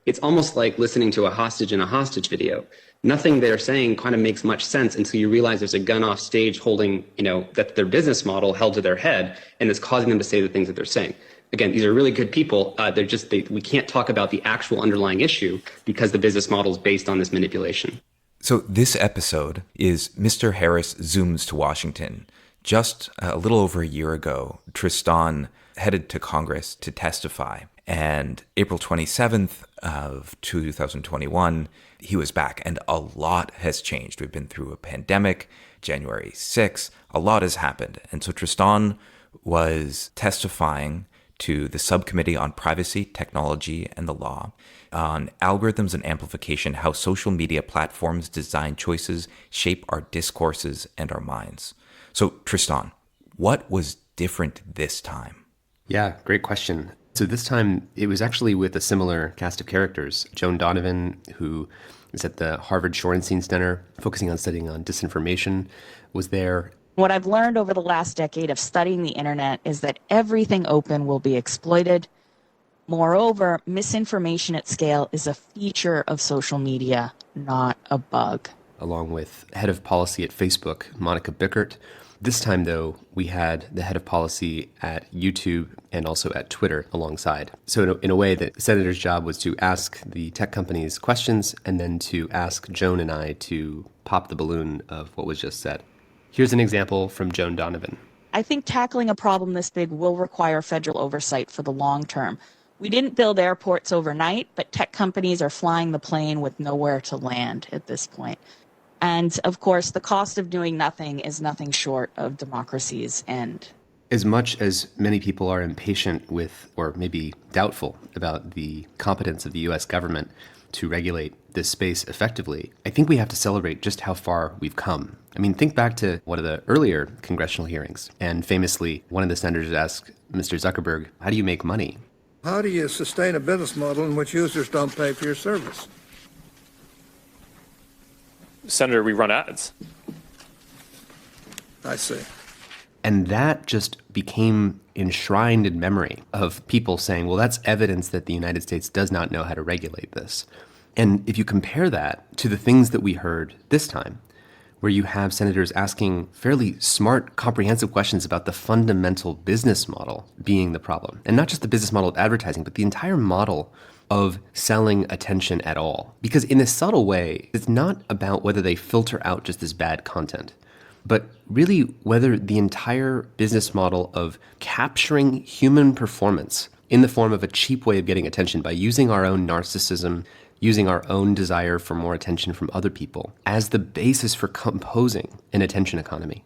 It's almost like listening to a hostage in a hostage video. Nothing they're saying kind of makes much sense until you realize there's a gun off stage holding, that their business model held to their head, and it's causing them to say the things that they're saying. Again, these are really good people. We can't talk about the actual underlying issue because the business model is based on this manipulation. So this episode is Mr. Harris Zooms to Washington. Just a little over a year ago, Tristan headed to Congress to testify. And April 27th of 2021, he was back. And a lot has changed. We've been through a pandemic, January 6th. A lot has happened. And so Tristan was testifying to the Subcommittee on Privacy, Technology, and the Law on algorithms and amplification, how social media platforms design choices shape our discourses and our minds. So Tristan, what was different this time? Yeah, great question. So this time it was actually with a similar cast of characters. Joan Donovan, who is at the Harvard Shorenstein Center, focusing on studying on disinformation, was there. What I've learned over the last decade of studying the internet is that everything open will be exploited. Moreover, misinformation at scale is a feature of social media, not a bug. Along with head of policy at Facebook, Monica Bickert. This time, though, we had the head of policy at YouTube and also at Twitter alongside. So in a way, the senator's job was to ask the tech companies questions and then to ask Joan and I to pop the balloon of what was just said. Here's an example from Joan Donovan. I think tackling a problem this big will require federal oversight for the long term. We didn't build airports overnight, but tech companies are flying the plane with nowhere to land at this point. And of course, the cost of doing nothing is nothing short of democracy's end. As much as many people are impatient with, or maybe doubtful about the competence of the U.S. government to regulate this space effectively, I think we have to celebrate just how far we've come. I mean, think back to one of the earlier congressional hearings. And famously, one of the senators asked Mr. Zuckerberg, how do you make money? How do you sustain a business model in which users don't pay for your service? Senator, we run ads. I see. And that just became enshrined in memory of people saying, well, that's evidence that the United States does not know how to regulate this. And if you compare that to the things that we heard this time, where you have senators asking fairly smart, comprehensive questions about the fundamental business model being the problem, and not just the business model of advertising, but the entire model of selling attention at all. Because in a subtle way, it's not about whether they filter out just this bad content, but really whether the entire business model of capturing human performance in the form of a cheap way of getting attention by using our own narcissism, using our own desire for more attention from other people as the basis for composing an attention economy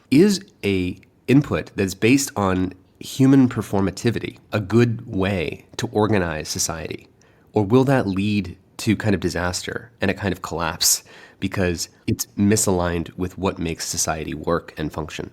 is a input that's based on human performativity, a good way to organize society? Or will that lead to kind of disaster and a kind of collapse because it's misaligned with what makes society work and function?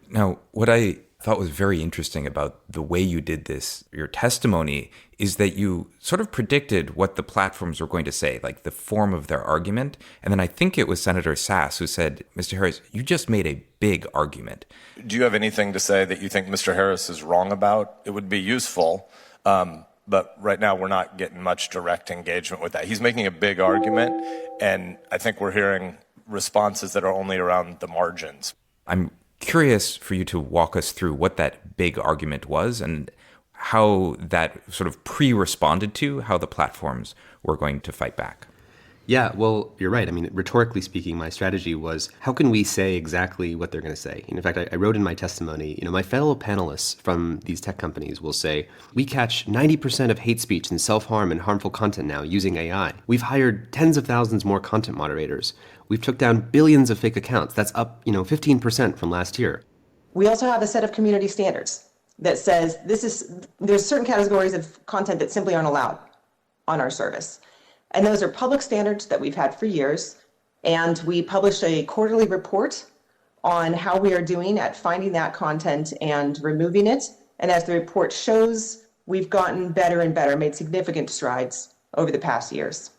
Now, what I thought was very interesting about the way you did this, your testimony, is that you sort of predicted what the platforms were going to say, like the form of their argument. And then I think it was Senator Sass who said, Mr. Harris, you just made a big argument. Do you have anything to say that you think Mr. Harris is wrong about? It would be useful, but right now we're not getting much direct engagement with that. He's making a big argument, and I think we're hearing responses that are only around the margins. I'm curious for you to walk us through what that big argument was and how that sort of pre-responded to how the platforms were going to fight back. Yeah, well, you're right. I mean, rhetorically speaking, my strategy was, how can we say exactly what they're going to say? In fact, I wrote in my testimony, my fellow panelists from these tech companies will say, we catch 90% of hate speech and self-harm and harmful content now using AI. We've hired tens of thousands more content moderators. We've took down billions of fake accounts. That's up, 15% from last year. We also have a set of community standards that says there's certain categories of content that simply aren't allowed on our service. And those are public standards that we've had for years. And we published a quarterly report on how we are doing at finding that content and removing it. And as the report shows, we've gotten better and better, made significant strides over the past years.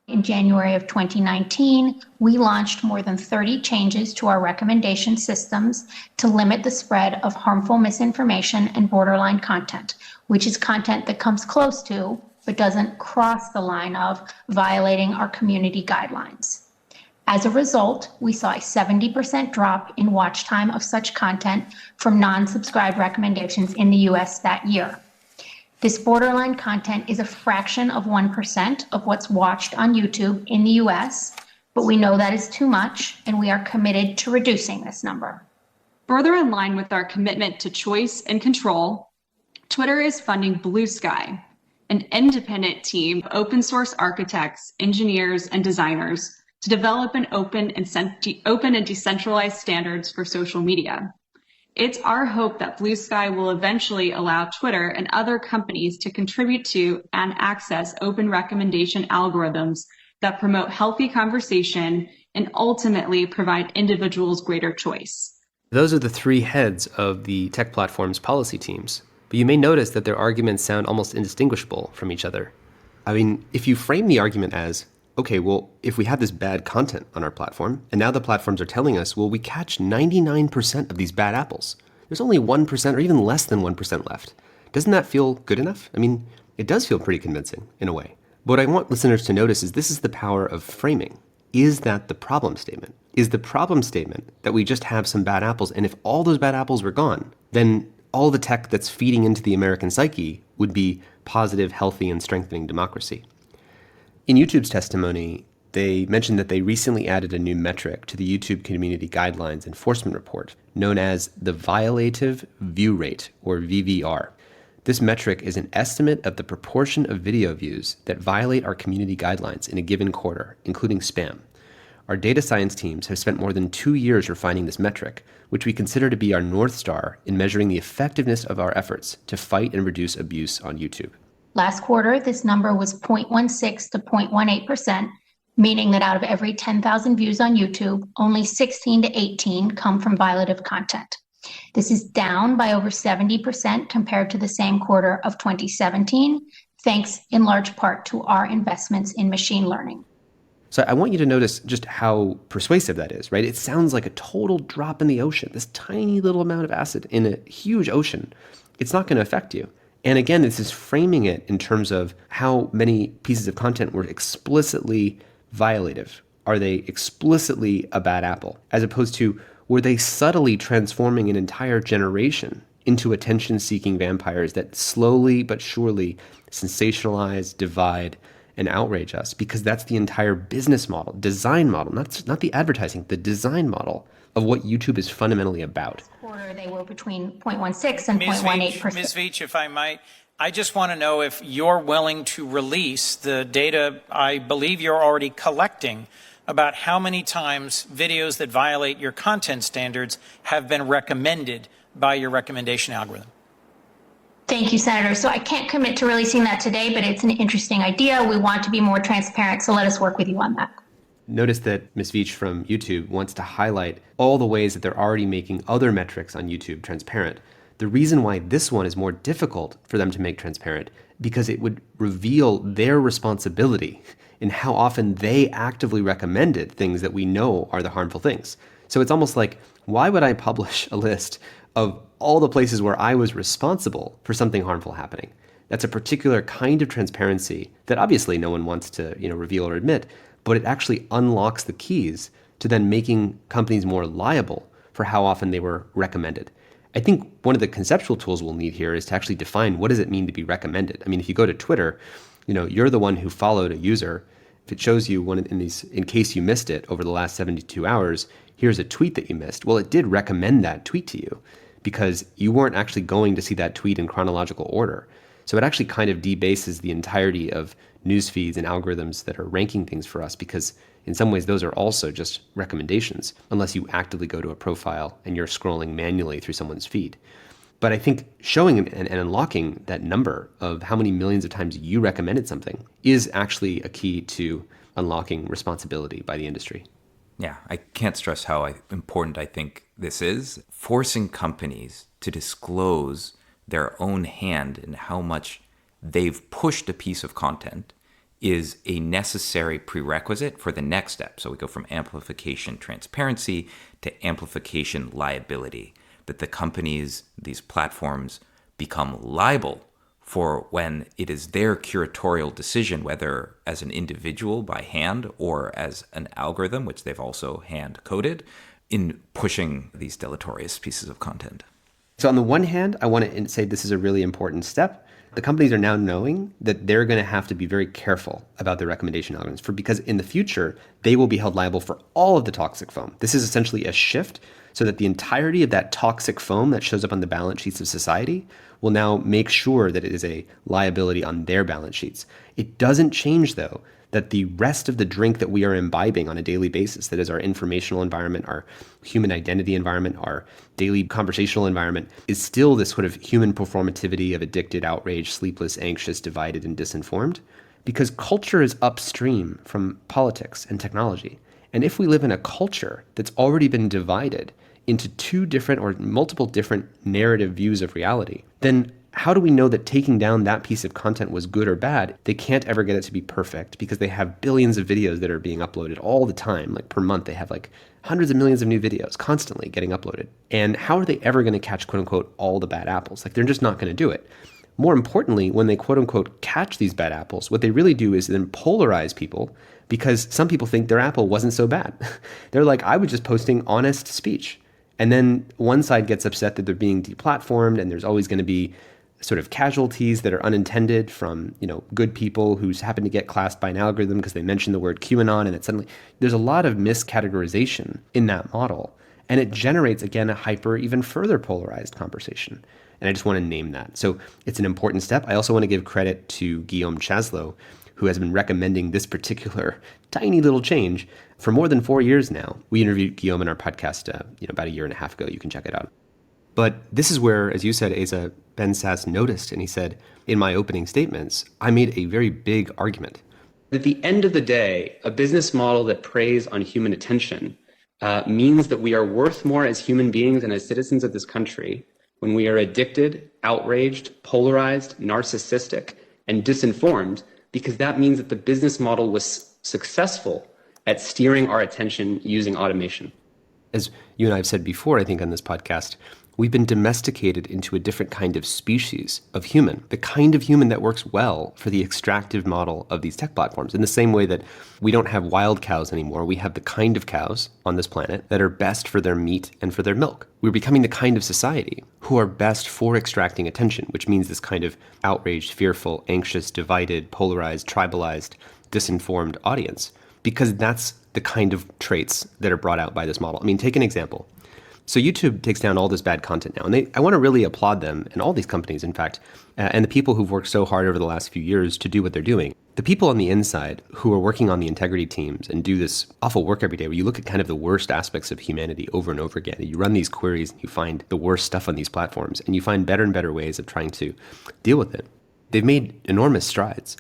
In January of 2019, we launched more than 30 changes to our recommendation systems to limit the spread of harmful misinformation and borderline content, which is content that comes close to but doesn't cross the line of violating our community guidelines. As a result, we saw a 70% drop in watch time of such content from non-subscribed recommendations in the US that year. This borderline content is a fraction of 1% of what's watched on YouTube in the US, but we know that is too much, and we are committed to reducing this number. Further in line with our commitment to choice and control, Twitter is funding Blue Sky, an independent team of open source architects, engineers, and designers to develop an open and decentralized standards for social media. It's our hope that Blue Sky will eventually allow Twitter and other companies to contribute to and access open recommendation algorithms that promote healthy conversation and ultimately provide individuals greater choice. Those are the three heads of the tech platform's policy teams. But you may notice that their arguments sound almost indistinguishable from each other. I mean, if you frame the argument as, okay, well, if we have this bad content on our platform, and now the platforms are telling us, well, we catch 99% of these bad apples. There's only 1% or even less than 1% left. Doesn't that feel good enough? I mean, it does feel pretty convincing in a way. But what I want listeners to notice is this is the power of framing. Is that the problem statement? Is the problem statement that we just have some bad apples, and if all those bad apples were gone, then all the tech that's feeding into the American psyche would be positive, healthy, and strengthening democracy? In YouTube's testimony, they mentioned that they recently added a new metric to the YouTube Community Guidelines Enforcement Report, known as the Violative View Rate, or VVR. This metric is an estimate of the proportion of video views that violate our community guidelines in a given quarter, including spam. Our data science teams have spent more than 2 years refining this metric, which we consider to be our North Star in measuring the effectiveness of our efforts to fight and reduce abuse on YouTube. Last quarter, this number was 0.16 to 0.18%, meaning that out of every 10,000 views on YouTube, only 16 to 18 come from violative content. This is down by over 70% compared to the same quarter of 2017, thanks in large part to our investments in machine learning. So I want you to notice just how persuasive that is, right? It sounds like a total drop in the ocean, this tiny little amount of acid in a huge ocean. It's not going to affect you. And again, this is framing it in terms of how many pieces of content were explicitly violative. Are they explicitly a bad apple? As opposed to, were they subtly transforming an entire generation into attention-seeking vampires that slowly but surely sensationalize, divide, and outrage us? Because that's the entire business model, design model, not the advertising, the design model of what YouTube is fundamentally about. This quarter, they were between 0.16 and 0.18%. Ms. Veach, if I might, I just want to know if you're willing to release the data I believe you're already collecting about how many times videos that violate your content standards have been recommended by your recommendation algorithm. Thank you, Senator. So I can't commit to releasing that today, but it's an interesting idea. We want to be more transparent, so let us work with you on that. Notice that Ms. Veach from YouTube wants to highlight all the ways that they're already making other metrics on YouTube transparent. The reason why this one is more difficult for them to make transparent, because it would reveal their responsibility in how often they actively recommended things that we know are the harmful things. So it's almost like, why would I publish a list of all the places where I was responsible for something harmful happening? That's a particular kind of transparency that obviously no one wants to, reveal or admit, but it actually unlocks the keys to then making companies more liable for how often they were recommended. I think one of the conceptual tools we'll need here is to actually define, what does it mean to be recommended? I mean, if you go to Twitter, you're the one who followed a user. If it shows you in case you missed it over the last 72 hours, here's a tweet that you missed. Well, it did recommend that tweet to you because you weren't actually going to see that tweet in chronological order. So it actually kind of debases the entirety of news feeds and algorithms that are ranking things for us, because in some ways those are also just recommendations, unless you actively go to a profile and you're scrolling manually through someone's feed. But I think showing and unlocking that number of how many millions of times you recommended something is actually a key to unlocking responsibility by the industry. Yeah, I can't stress how important I think this is. Forcing companies to disclose their own hand in how much they've pushed a piece of content is a necessary prerequisite for the next step. So we go from amplification transparency to amplification liability. That the companies, these platforms, become liable for when it is their curatorial decision, whether as an individual by hand or as an algorithm, which they've also hand coded, in pushing these deleterious pieces of content. So on the one hand, I want to say this is a really important step. The companies are now knowing that they're going to have to be very careful about their recommendation algorithms because in the future, they will be held liable for all of the toxic foam. This is essentially a shift so that the entirety of that toxic foam that shows up on the balance sheets of society will now make sure that it is a liability on their balance sheets. It doesn't change, though, that the rest of the drink that we are imbibing on a daily basis, that is our informational environment, our human identity environment, our daily conversational environment, is still this sort of human performativity of addicted, outraged, sleepless, anxious, divided, and disinformed, because culture is upstream from politics and technology. And if we live in a culture that's already been divided into two different or multiple different narrative views of reality, then how do we know that taking down that piece of content was good or bad? They can't ever get it to be perfect because they have billions of videos that are being uploaded all the time. Like per month, they have like hundreds of millions of new videos constantly getting uploaded. And how are they ever going to catch, quote unquote, all the bad apples? Like they're just not going to do it. More importantly, when they, quote unquote, catch these bad apples, what they really do is then polarize people because some people think their apple wasn't so bad. They're like, I was just posting honest speech. And then one side gets upset that they're being deplatformed and there's always going to be sort of casualties that are unintended from, good people who happen to get classed by an algorithm because they mentioned the word QAnon, and it suddenly, there's a lot of miscategorization in that model. And it generates, again, a even further polarized conversation. And I just want to name that. So it's an important step. I also want to give credit to Guillaume Chasleau, who has been recommending this particular tiny little change for more than 4 years now. We interviewed Guillaume in our podcast, about a year and a half ago. You can check it out. But this is where, as you said, Asa, Ben Sass noticed, and he said, in my opening statements, I made a very big argument. At the end of the day, a business model that preys on human attention means that we are worth more as human beings and as citizens of this country when we are addicted, outraged, polarized, narcissistic, and disinformed, because that means that the business model was successful at steering our attention using automation. As you and I have said before, I think on this podcast, we've been domesticated into a different kind of species of human, the kind of human that works well for the extractive model of these tech platforms. In the same way that we don't have wild cows anymore, we have the kind of cows on this planet that are best for their meat and for their milk. We're becoming the kind of society who are best for extracting attention, which means this kind of outraged, fearful, anxious, divided, polarized, tribalized, disinformed audience, because that's the kind of traits that are brought out by this model. I mean, take an example. So YouTube takes down all this bad content now, and I want to really applaud them, and all these companies, in fact, and the people who've worked so hard over the last few years to do what they're doing. The people on the inside who are working on the integrity teams and do this awful work every day, where you look at kind of the worst aspects of humanity over and over again, and you run these queries and you find the worst stuff on these platforms, and you find better and better ways of trying to deal with it. They've made enormous strides.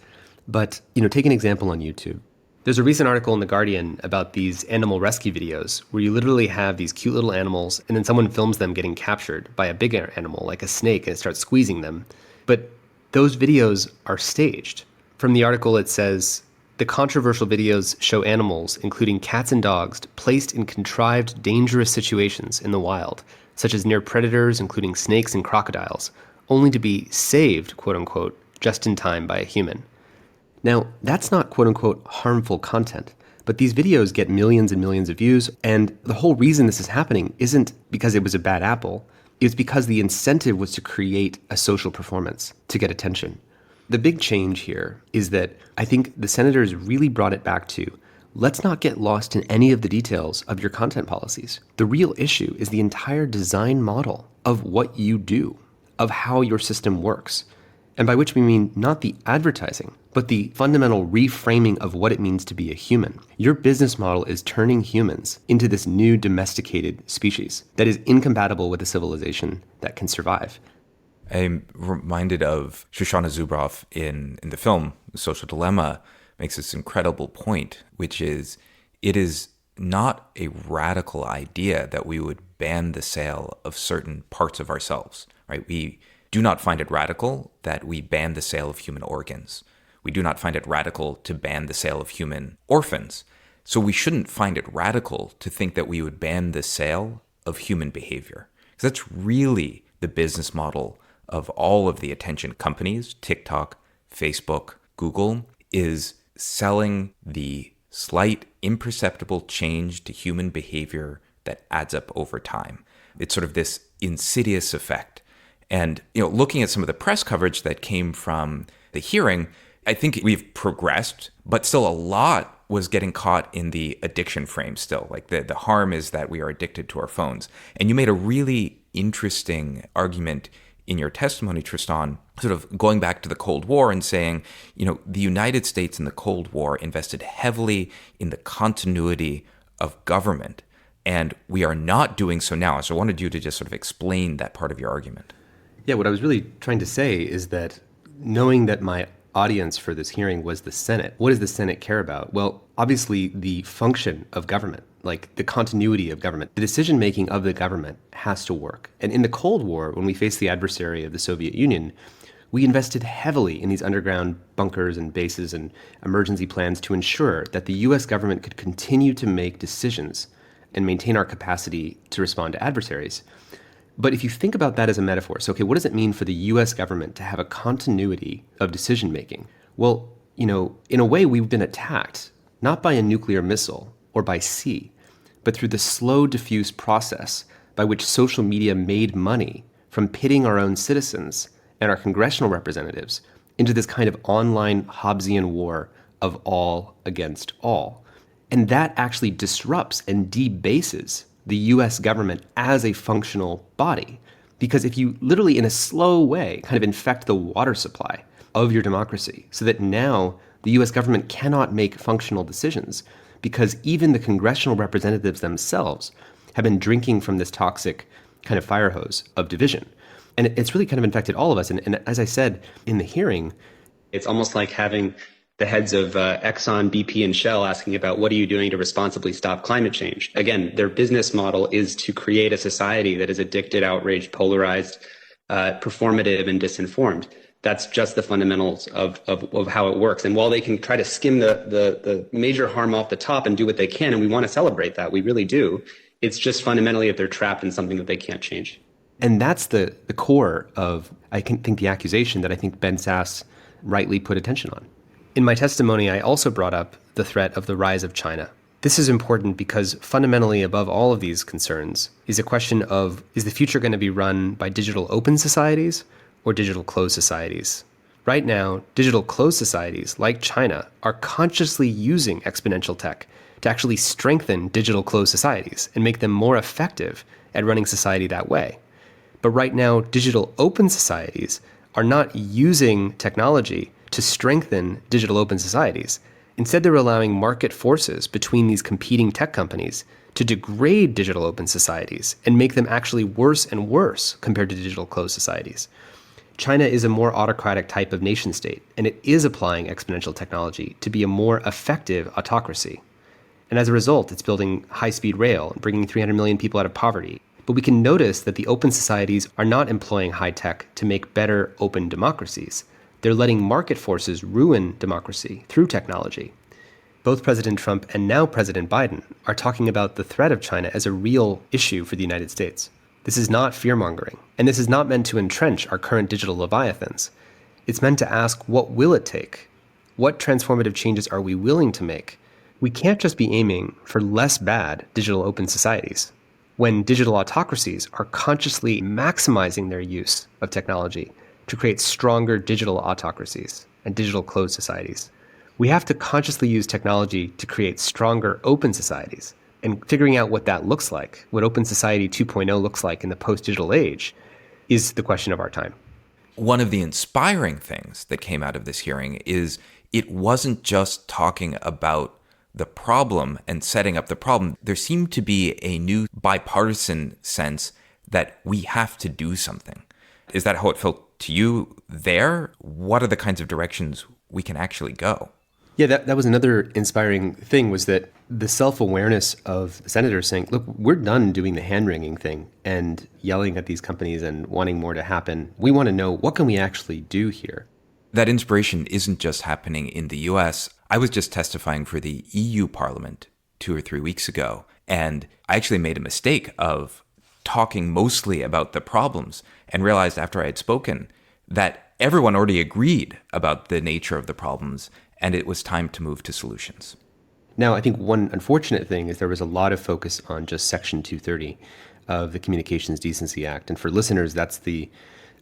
But, take an example on YouTube. There's a recent article in The Guardian about these animal rescue videos where you literally have these cute little animals and then someone films them getting captured by a big animal like a snake and it starts squeezing them. But those videos are staged. From the article, it says, the controversial videos show animals, including cats and dogs, placed in contrived, dangerous situations in the wild, such as near predators, including snakes and crocodiles, only to be saved, quote unquote, just in time by a human. Now, that's not quote-unquote harmful content, but these videos get millions and millions of views, and the whole reason this is happening isn't because it was a bad apple, it's because the incentive was to create a social performance, to get attention. The big change here is that I think the senators really brought it back to, let's not get lost in any of the details of your content policies. The real issue is the entire design model of what you do, of how your system works. And by which we mean not the advertising, but the fundamental reframing of what it means to be a human. Your business model is turning humans into this new domesticated species that is incompatible with a civilization that can survive. I'm reminded of Shoshana Zuboff in the film The Social Dilemma makes this incredible point, which is it is not a radical idea that we would ban the sale of certain parts of ourselves, right? We do not find it radical that we ban the sale of human organs. We do not find it radical to ban the sale of human orphans. So we shouldn't find it radical to think that we would ban the sale of human behavior. Because that's really the business model of all of the attention companies, TikTok, Facebook, Google, is selling the slight, imperceptible change to human behavior that adds up over time. It's sort of this insidious effect. And, looking at some of the press coverage that came from the hearing, I think we've progressed, but still a lot was getting caught in the addiction frame still. Like the harm is that we are addicted to our phones. And you made a really interesting argument in your testimony, Tristan, sort of going back to the Cold War and saying, the United States in the Cold War invested heavily in the continuity of government. And we are not doing so now. So I wanted you to just sort of explain that part of your argument. Yeah, what I was really trying to say is that knowing that my audience for this hearing was the Senate, what does the Senate care about? Well, obviously the function of government, like the continuity of government, the decision-making of the government has to work. And in the Cold War, when we faced the adversary of the Soviet Union, we invested heavily in these underground bunkers and bases and emergency plans to ensure that the US government could continue to make decisions and maintain our capacity to respond to adversaries. But if you think about that as a metaphor, so, okay, what does it mean for the US government to have a continuity of decision-making? Well, in a way, we've been attacked, not by a nuclear missile or by sea, but through the slow, diffuse process by which social media made money from pitting our own citizens and our congressional representatives into this kind of online Hobbesian war of all against all. And that actually disrupts and debases the US government as a functional body. Because if you literally, in a slow way, kind of infect the water supply of your democracy so that now the US government cannot make functional decisions because even the congressional representatives themselves have been drinking from this toxic kind of fire hose of division. And it's really kind of infected all of us. And as I said in the hearing, it's almost like having the heads of Exxon, BP, and Shell asking about what are you doing to responsibly stop climate change? Again, their business model is to create a society that is addicted, outraged, polarized, performative, and disinformed. That's just the fundamentals of how it works. And while they can try to skim the major harm off the top and do what they can, and we want to celebrate that, we really do, it's just fundamentally if they're trapped in something that they can't change. And that's the core of, I think, the accusation that I think Ben Sasse rightly put attention on. In my testimony, I also brought up the threat of the rise of China. This is important because fundamentally above all of these concerns is a question of, is the future going to be run by digital open societies or digital closed societies? Right now, digital closed societies like China are consciously using exponential tech to actually strengthen digital closed societies and make them more effective at running society that way. But right now, digital open societies are not using technology to strengthen digital open societies. Instead, they're allowing market forces between these competing tech companies to degrade digital open societies and make them actually worse and worse compared to digital closed societies. China is a more autocratic type of nation state, and it is applying exponential technology to be a more effective autocracy. And as a result, it's building high-speed rail and bringing 300 million people out of poverty. But we can notice that the open societies are not employing high tech to make better open democracies. They're letting market forces ruin democracy through technology. Both President Trump and now President Biden are talking about the threat of China as a real issue for the United States. This is not fear-mongering, and this is not meant to entrench our current digital leviathans. It's meant to ask, what will it take? What transformative changes are we willing to make? We can't just be aiming for less bad digital open societies when digital autocracies are consciously maximizing their use of technology to create stronger digital autocracies and digital closed societies. We have to consciously use technology to create stronger open societies. And figuring out what that looks like, what Open Society 2.0 looks like in the post-digital age, is the question of our time. One of the inspiring things that came out of this hearing is it wasn't just talking about the problem and setting up the problem. There seemed to be a new bipartisan sense that we have to do something. Is that how it felt to you there? What are the kinds of directions we can actually go? Yeah, that was another inspiring thing, was that the self-awareness of senators saying, look, we're done doing the hand-wringing thing and yelling at these companies and wanting more to happen. We want to know, what can we actually do here? That inspiration isn't just happening in the US. I was just testifying for the EU Parliament 2 or 3 weeks ago, and I actually made a mistake of talking mostly about the problems and realized after I had spoken that everyone already agreed about the nature of the problems and it was time to move to solutions. Now, I think one unfortunate thing is there was a lot of focus on just Section 230 of the Communications Decency Act. And for listeners, that's the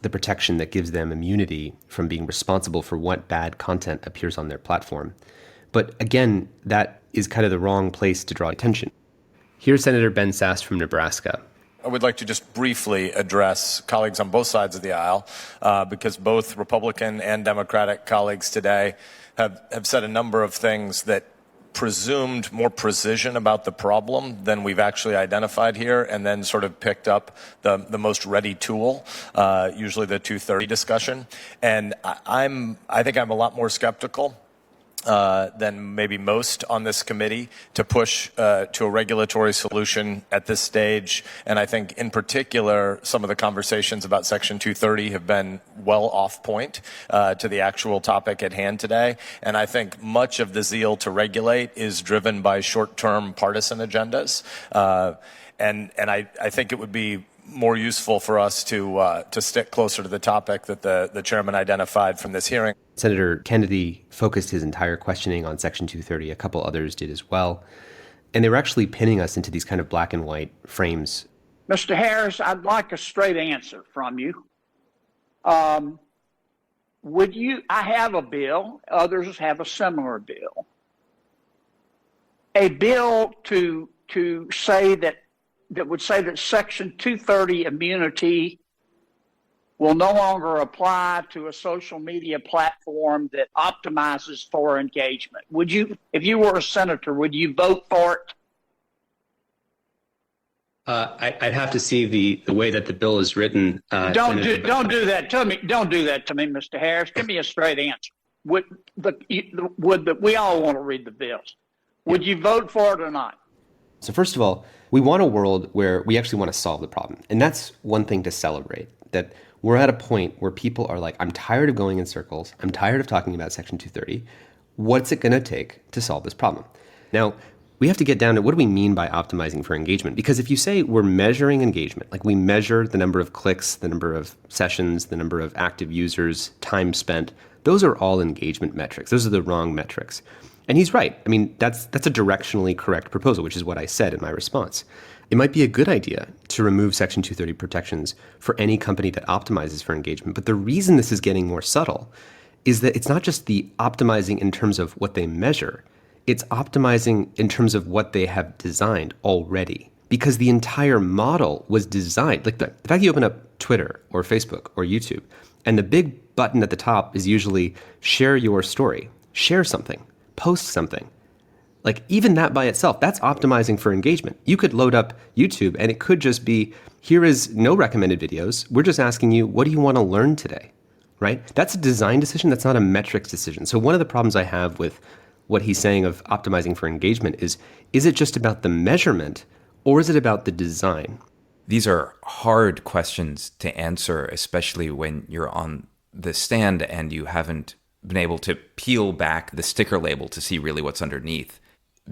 protection that gives them immunity from being responsible for what bad content appears on their platform. But again, that is kind of the wrong place to draw attention. Here's Senator Ben Sasse from Nebraska. I would like to just briefly address colleagues on both sides of the aisle, because both Republican and Democratic colleagues today have said a number of things that presumed more precision about the problem than we've actually identified here, and then sort of picked up the most ready tool, usually the 230 discussion. And I think I'm a lot more skeptical than maybe most on this committee to push to a regulatory solution at this stage. And I think in particular, some of the conversations about Section 230 have been well off point to the actual topic at hand today. And I think much of the zeal to regulate is driven by short-term partisan agendas. And I think it would be more useful for us to stick closer to the topic that the chairman identified from this hearing. Senator Kennedy focused his entire questioning on Section 230. A couple others did as well. And they were actually pinning us into these kind of black and white frames. Mr. Harris, I'd like a straight answer from you. I have a bill, others have a similar bill. A bill to say that would say that Section 230 immunity will no longer apply to a social media platform that optimizes for engagement. Would you, if you were a senator, would you vote for it? I'd have to see the way that the bill is written. Don't do that to me. Don't do that to me, Mr. Harris. Give me a straight answer. We all want to read the bills. Would you vote for it or not? So first of all, we want a world where we actually want to solve the problem. And that's one thing to celebrate, that we're at a point where people are like, I'm tired of going in circles. I'm tired of talking about Section 230. What's it going to take to solve this problem? Now, we have to get down to what do we mean by optimizing for engagement? Because if you say we're measuring engagement, like we measure the number of clicks, the number of sessions, the number of active users, time spent, those are all engagement metrics. Those are the wrong metrics. And he's right. I mean, that's a directionally correct proposal, which is what I said in my response. It might be a good idea to remove Section 230 protections for any company that optimizes for engagement. But the reason this is getting more subtle is that it's not just the optimizing in terms of what they measure. It's optimizing in terms of what they have designed already. Because the entire model was designed, like the fact you open up Twitter or Facebook or YouTube, and the big button at the top is usually share your story, share something, post something. Like even that by itself, that's optimizing for engagement. You could load up YouTube and it could just be, here is no recommended videos. We're just asking you, what do you want to learn today, right? That's a design decision. That's not a metrics decision. So one of the problems I have with what he's saying of optimizing for engagement is it just about the measurement or is it about the design? These are hard questions to answer, especially when you're on the stand and you haven't been able to peel back the sticker label to see really what's underneath.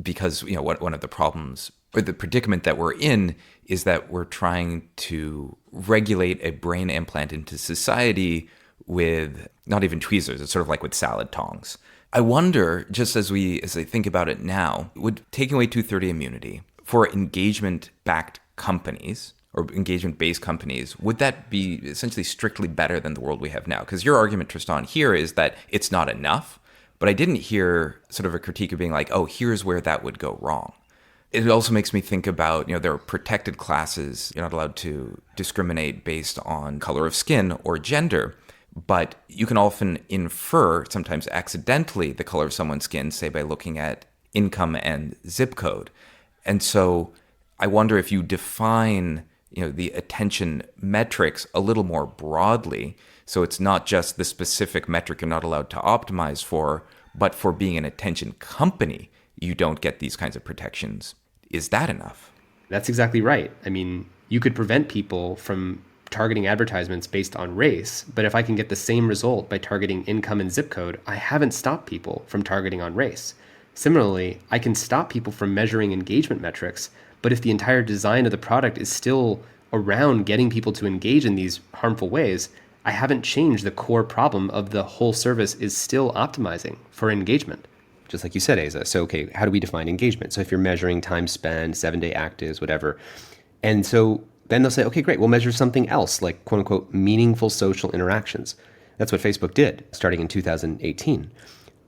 Because, you know, one of the problems or the predicament that we're in is that we're trying to regulate a brain implant into society with not even tweezers. It's sort of like with salad tongs. I wonder, just as I think about it now, would taking away 230 immunity for engagement-backed companies or engagement-based companies, would that be essentially strictly better than the world we have now? Because your argument, Tristan, here is that it's not enough. But I didn't hear sort of a critique of being like, oh, here's where that would go wrong. It also makes me think about, there are protected classes. You're not allowed to discriminate based on color of skin or gender. But you can often infer, sometimes accidentally, the color of someone's skin, say by looking at income and zip code. And so I wonder if you define, the attention metrics a little more broadly. So it's not just the specific metric you're not allowed to optimize for, but for being an attention company, you don't get these kinds of protections. Is that enough? That's exactly right. I mean, you could prevent people from targeting advertisements based on race, but if I can get the same result by targeting income and zip code, I haven't stopped people from targeting on race. Similarly, I can stop people from measuring engagement metrics, but if the entire design of the product is still around getting people to engage in these harmful ways, I haven't changed the core problem of the whole service is still optimizing for engagement. Just like you said, Asa. So, okay, how do we define engagement? So if you're measuring time spent, 7-day actives, whatever. And so then they'll say, okay, great, we'll measure something else, like quote unquote, meaningful social interactions. That's what Facebook did starting in 2018.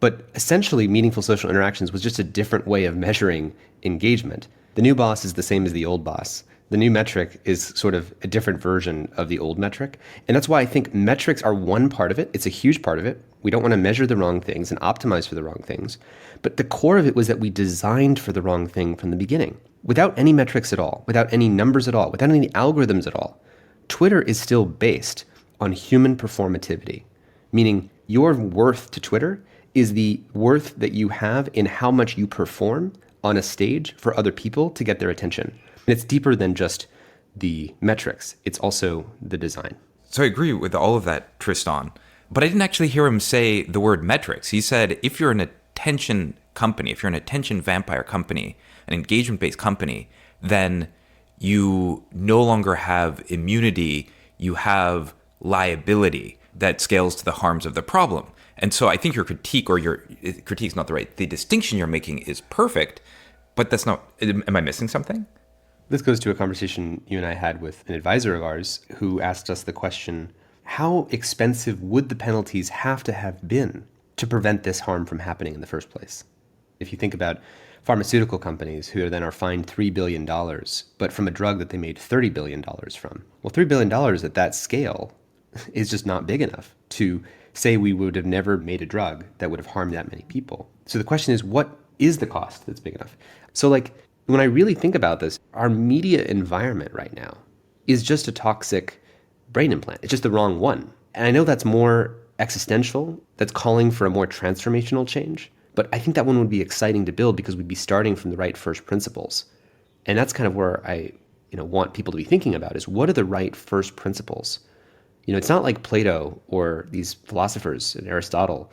But essentially, meaningful social interactions was just a different way of measuring engagement. The new boss is the same as the old boss. The new metric is sort of a different version of the old metric. And that's why I think metrics are one part of it. It's a huge part of it. We don't want to measure the wrong things and optimize for the wrong things. But the core of it was that we designed for the wrong thing from the beginning. Without any metrics at all, without any numbers at all, without any algorithms at all, Twitter is still based on human performativity, meaning your worth to Twitter is the worth that you have in how much you perform on a stage for other people to get their attention. And it's deeper than just the metrics. It's also the design. So I agree with all of that, Tristan. But I didn't actually hear him say the word metrics. He said, if you're an attention company, if you're an attention vampire company, an engagement-based company, then you no longer have immunity, you have liability that scales to the harms of the problem. And so I think your critique is not the right, the distinction you're making is perfect, but that's not, am I missing something? This goes to a conversation you and I had with an advisor of ours who asked us the question, how expensive would the penalties have to have been to prevent this harm from happening in the first place? If you think about pharmaceutical companies who then are fined $3 billion, but from a drug that they made $30 billion from. Well, $3 billion at that scale is just not big enough to say we would have never made a drug that would have harmed that many people. So the question is, what is the cost that's big enough? So like, when I really think about this, our media environment right now is just a toxic brain implant. It's just the wrong one. And I know that's more existential, that's calling for a more transformational change. But I think that one would be exciting to build because we'd be starting from the right first principles. And that's kind of where I want people to be thinking about is what are the right first principles? It's not like Plato or these philosophers and Aristotle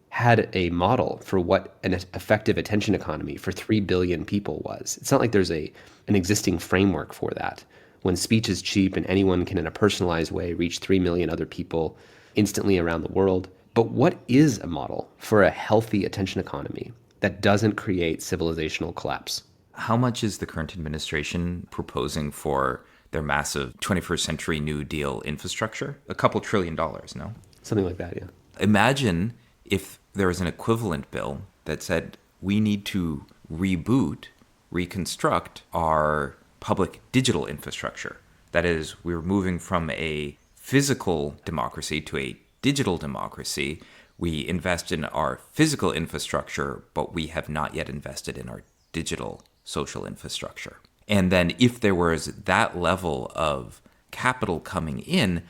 had a model for what an effective attention economy for 3 billion people was. It's not like there's an existing framework for that. When speech is cheap and anyone can in a personalized way reach 3 million other people instantly around the world. But what is a model for a healthy attention economy that doesn't create civilizational collapse? How much is the current administration proposing for their massive 21st century New Deal infrastructure? A couple $1 trillion, no? Something like that, yeah. Imagine if there was an equivalent bill that said we need to reboot, reconstruct our public digital infrastructure. That is, we're moving from a physical democracy to a digital democracy. We invest in our physical infrastructure, but we have not yet invested in our digital social infrastructure. And then if there was that level of capital coming in,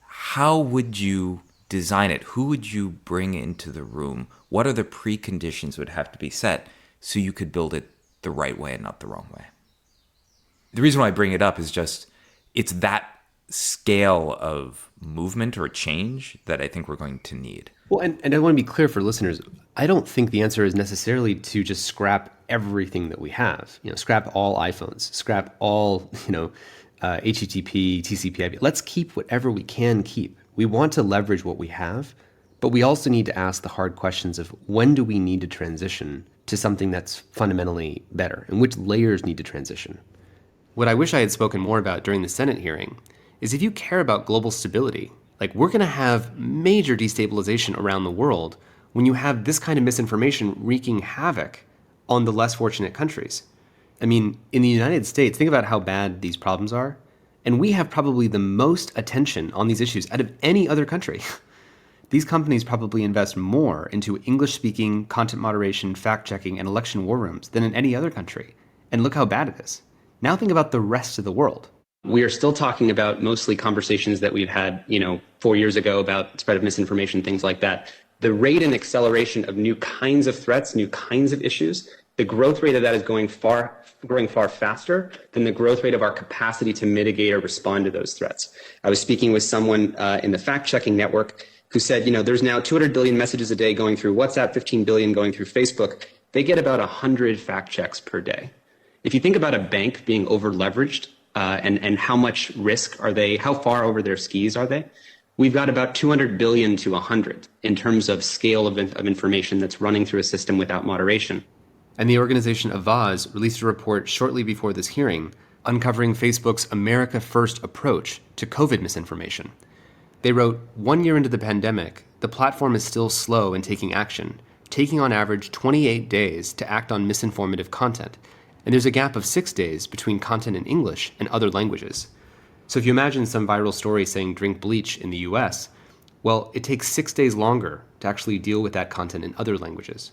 how would you design it? Who would you bring into the room? What are the preconditions would have to be set so you could build it the right way and not the wrong way? The reason why I bring it up is just it's that scale of movement or change that I think we're going to need. Well, and I want to be clear for listeners, I don't think the answer is necessarily to just scrap everything that we have. Scrap all iPhones, scrap all, HTTP, TCP/IP. Let's keep whatever we can keep. We want to leverage what we have, but we also need to ask the hard questions of when do we need to transition to something that's fundamentally better, and which layers need to transition. What I wish I had spoken more about during the Senate hearing is if you care about global stability, like we're going to have major destabilization around the world when you have this kind of misinformation wreaking havoc on the less fortunate countries. I mean, in the United States, think about how bad these problems are. And we have probably the most attention on these issues out of any other country. These companies probably invest more into English-speaking, content moderation, fact-checking, and election war rooms than in any other country. And look how bad it is. Now think about the rest of the world. We are still talking about mostly conversations that we've had, 4 years ago about spread of misinformation, things like that. The rate and acceleration of new kinds of threats, new kinds of issues, the growth rate of that is growing far faster than the growth rate of our capacity to mitigate or respond to those threats. I was speaking with someone in the fact-checking network who said, there's now 200 billion messages a day going through WhatsApp, 15 billion going through Facebook. They get about 100 fact checks per day. If you think about a bank being over-leveraged and how much risk are they, how far over their skis are they? We've got about 200 billion to 100 in terms of scale of information that's running through a system without moderation. And the organization Avaaz released a report shortly before this hearing uncovering Facebook's America First approach to COVID misinformation. They wrote, 1 year into the pandemic, the platform is still slow in taking action, taking on average 28 days to act on misinformative content. And there's a gap of 6 days between content in English and other languages. So if you imagine some viral story saying drink bleach in the US, well, it takes 6 days longer to actually deal with that content in other languages.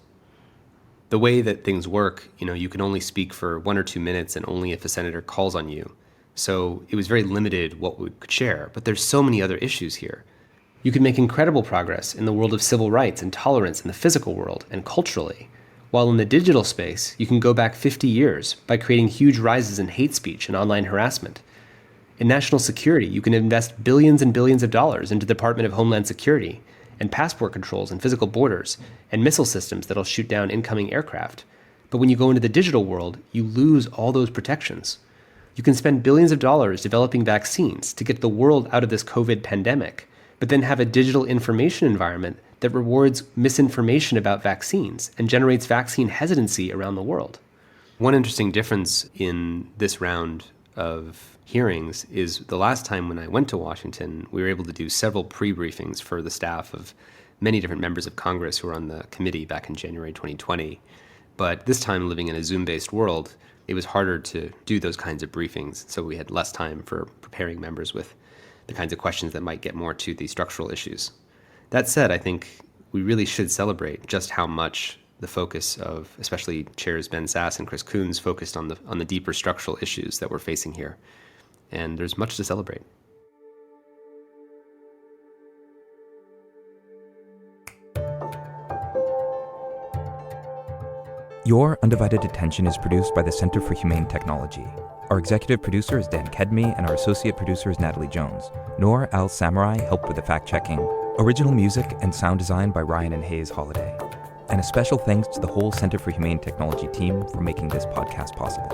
The way that things work, you can only speak for 1 or 2 minutes and only if a senator calls on you. So it was very limited what we could share, but there's so many other issues here. You can make incredible progress in the world of civil rights and tolerance in the physical world and culturally, while in the digital space, you can go back 50 years by creating huge rises in hate speech and online harassment. In national security, you can invest billions and billions of dollars into the Department of Homeland Security and passport controls and physical borders and missile systems that'll shoot down incoming aircraft. But when you go into the digital world, you lose all those protections. You can spend billions of dollars developing vaccines to get the world out of this COVID pandemic, but then have a digital information environment that rewards misinformation about vaccines and generates vaccine hesitancy around the world. One interesting difference in this round of hearings is the last time when I went to Washington, we were able to do several pre-briefings for the staff of many different members of Congress who were on the committee back in January 2020. But this time, living in a Zoom-based world, it was harder to do those kinds of briefings, so we had less time for preparing members with the kinds of questions that might get more to the structural issues. That said, I think we really should celebrate just how much the focus of, especially chairs Ben Sass and Chris Coons, focused on the deeper structural issues that we're facing here. And there's much to celebrate. Your Undivided Attention is produced by the Center for Humane Technology. Our executive producer is Dan Kedmi, and our associate producer is Natalie Jones. Noor Al-Samurai helped with the fact-checking. Original music and sound design by Ryan and Hayes Holiday. And a special thanks to the whole Center for Humane Technology team for making this podcast possible.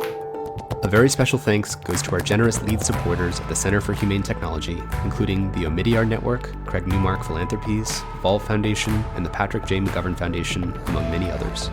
A very special thanks goes to our generous lead supporters at the Center for Humane Technology, including the Omidyar Network, Craig Newmark Philanthropies, Volve Foundation, and the Patrick J. McGovern Foundation, among many others.